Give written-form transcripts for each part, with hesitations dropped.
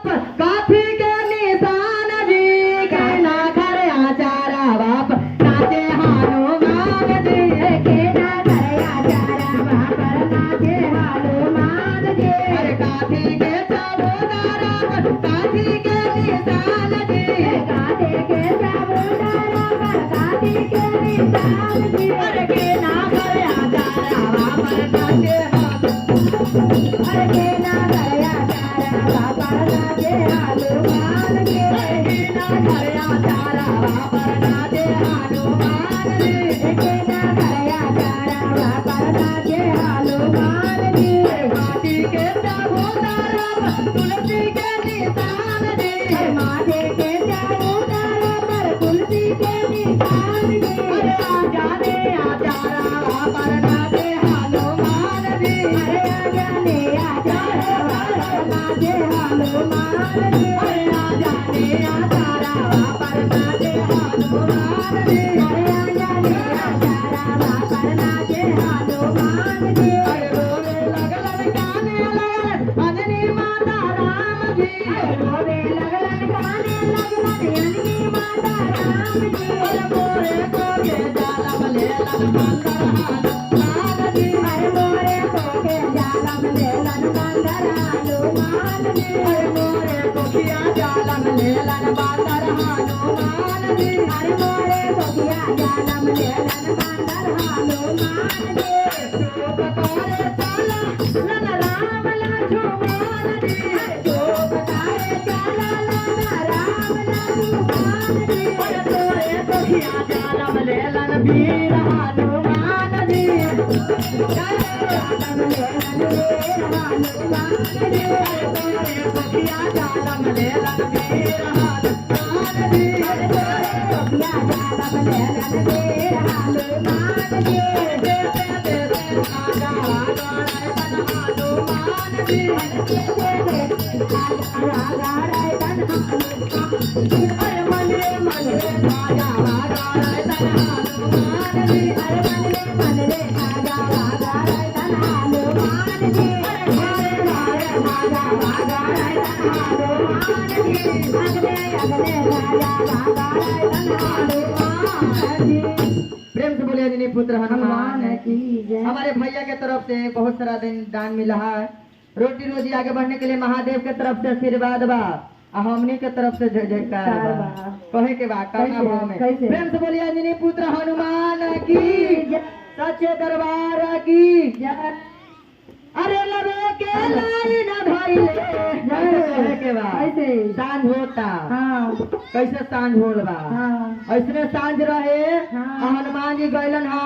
काफी के निशान जी के ना घर आचारा बाप नाचे हनुमान जी के ना करे आचारा बाप नाचे हनुमान जी अरे काफी के चबूतरा पर काफी के निशान जी काटे के चबूतरा पर काटे के निशान जी अरे के ना घर आचारा बाप नाचे अरे के ना करे आचारा बाप नाचे हनुमान जी के ना घर आचारा बाप नाचे हनुमान जी के ना करे आचारा बाप नाचे हनुमान जी काफी के चबूतरा पर तुलसी के निशान जी माथे के चबूतरा पर तुलसी के निशान जी अरे आजाने आचारा बाप नाचे हनुमान जी अरे आजाने आचारा बाप नाचे हनुमान जी अरे आजाने आचारा बाप नाचे हनुमान जी अरे आजाने आचारा बाप नाचे हनुमान जी अरे रोवे लगलन गाने लगलन अंजनी माता राम जी रोवे लगलन गाने लगलन अंजनी माता राम जी अरे मोरे को के जालम लेलन मंदर हनुमान जी अरे मोरे को के जालम लेलन मंदर हनुमान जी अरे मोरे को किया जालम लेलन मंदर हनुमान जी अरे मोरे को किया जालम लेलन मंदर हनुमान जी शोक करे चाला लन राम लक्ष्मण जी शोक करे चाला लन राम लक्ष्मण जी अरे तोरे को किया जालम लेलन वीर हनुमान जी जालम लेलन वीर हनुमान जी अरे तोरे को किया जालम लेलन वीर हनुमान जी अरे तोरे को किया जालम लेलन वीर हनुमान जी देते देते राजा गणाय तन हनुमान जी राजा राय तन अरे मनरे मनरे राजा गणाय तन हनुमान जी अरे मन रे राजा राजा राय तन हनुमान जी अरे राजा राजा राजा राय तन हनुमान जी अगले अगले राजा राजा राय तन हनुमान जी प्रेम से बोलिए जिन्हें पुत्र हनुमान हनुमान की जय हमारे भैया के तरफ से बहुत सारा दान मिला है रोटी रोजी आगे बढ़ने के लिए महादेव के तरफ से आशीर्वाद बा हमनी के तरफ से जय जयकार बा कहे के बा करना भाव में कैसे? प्रेम से बोलिए जिन्हें पुत्र हनुमान की सच्चे दरबार की जय अरे लबे के लाइन धइले कहे के बा कैसे? सांझ होता हाँ कैसे सांझ होल बा हाँ ऐसने सांझ रहे हाँ। हनुमान जी गैलन हा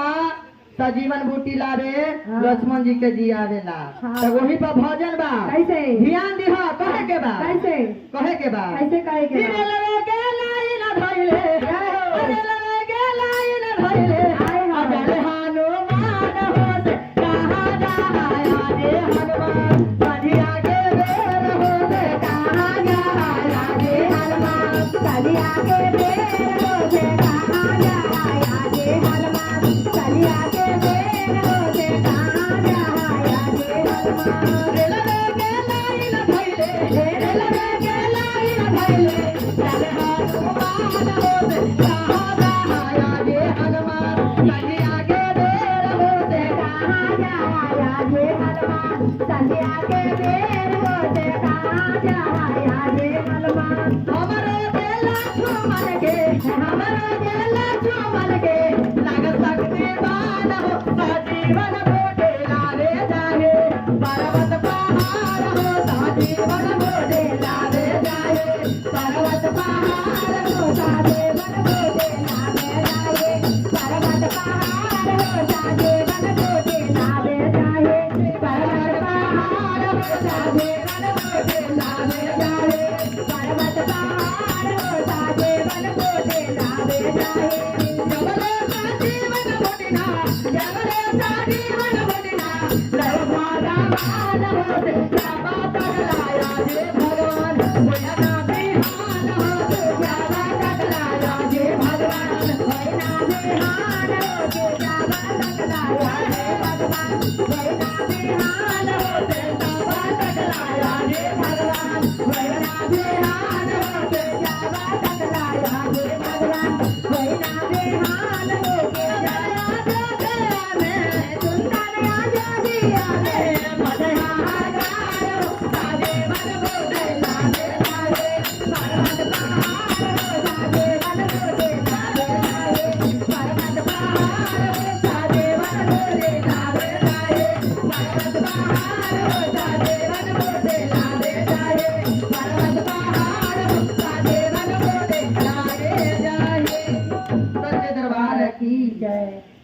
सजीवन बूटी लावे हाँ। लक्ष्मण जी के जी आवेला हाँ। तो वही पर भजन बा कैसे? ध्यान दिहा कहे के बा कैसे? कहे के बा कैसे कहे के बा? अरे लवे के लाइन धइले जय हो। अरे लवे के लाइन धइले हाय हाय। अजर हनुमान होत कहाँ जाया रे हनुमान सजिया के बेर होत कहाँ जाया रे हनुमान चलिया के बेर होते कहाँ जाया रे हनुमान चलिया के बेर होते कहाँ जाया रे हनुमान रे लवे के लाइन धइले रे लवे के लाइन धइले अजर हनुमान होत कहाँ जाया रे हनुमान सजिया के बेर होत कहाँ जाया रे हनुमान चलिया के बेर होते कहाँ जाया रे हनुमान हमरो बेला छुमन के लग सकते बान हो सजीवन बोटे लावे जाए पर्वत पहाड़ हो सजीवन बोटे लावे जाए पर्वत पहाड़ हो सादेवन बोटे नावे जाए पर्वत पहाड़ हो सादेवन बोटे नावे जाए पर्वत पहाड़ हो सादेवन बोटे नावे जाए पर्वत पहाड़ हो सादेवन बोटे नावे जाए जबले सजीवन बोटिना जबले सजीवन बोटिना रघुनाथ मान होते बाबा तगलाया जे भगवान मोयना बिहान हो जावा तकलाया जे भगवान भैना बिहान होते जावा तकलाया जे भगवान भैना बिहान होते जावा तकलाया जे भगवान भैना आगे हाथ होते जावा टकलाया